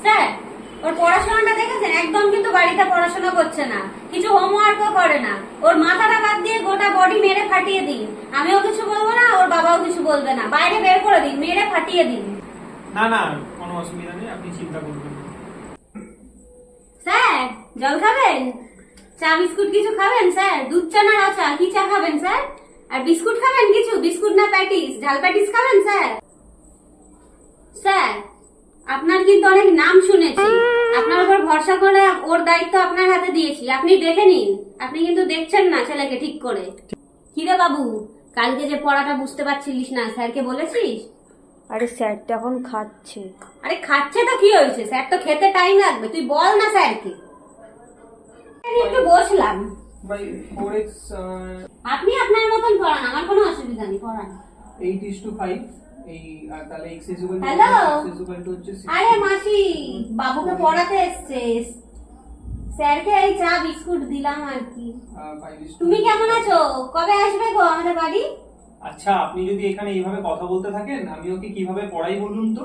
Sir, ওর পড়াশোনাটা দেখেছেন? একদম কিন্তু বাড়িতে পড়াশোনা করছে না, কিছু হোমওয়ার্কও করে না। ওর মাথাটা বাদ দিয়ে গোটা বডি মেরে ফাটিয়ে দিন। আমিও কিছু বলবো না, ওর বাবাও কিছু বলবে না, বাইরে বের করে দিন, মেরে ফাটিয়ে দিন। না না, কোনো অসুবিধা নেই, আপনি চিন্তা করবেন না। স্যার, জল খাবেন? চা বিস্কুট কিছু খাবেন স্যার? দুধ চা না রাও চা? কি চা খাবেন স্যার? আর বিস্কুট খাবেন কিছু? বিস্কুট না প্যাটিস? ঝাল প্যাটিস খাবেন স্যার? স্যার, আপনার কিন্তু অনেক নাম শুনেছি, আপনার উপর ভরসা করে ওর দায়িত্ব আপনার হাতে দিয়েছি, আপনি দেখে নিন। আপনি কিন্তু দেখছেন না ছেলেকে ঠিক করে। কিরে বাবু, কালকে যে পড়াটা বুঝতে পারছিলিস না, স্যারকে বলেছিস? আরে স্যার তো এখন খাচ্ছে। আরে খাচ্ছে তো কি হয়েছে, স্যার তো খেতে টাইম লাগবে, তুই বল না স্যারকে। একটু বসলাম। ভাই 4x আপনি আপনার মতন পড়ান, আমার কোনো অসুবিধা নেই, পড়ান। 8:5 এই আর তাহলে x is equal to hello, x is equal to হচ্ছে 6। আরে মাসি, বাবুকে পড়াতে এসছে, স্যারকে এই চা বিস্কুট দিলাম আর কি। 5:2। তুমি কেমন আছো? কবে আসবে গো আমাদের বাড়ি? আচ্ছা, আপনি যদি এখানে এইভাবে কথা বলতে থাকেন, আমি ওকে কিভাবে পড়াই বলুন তো?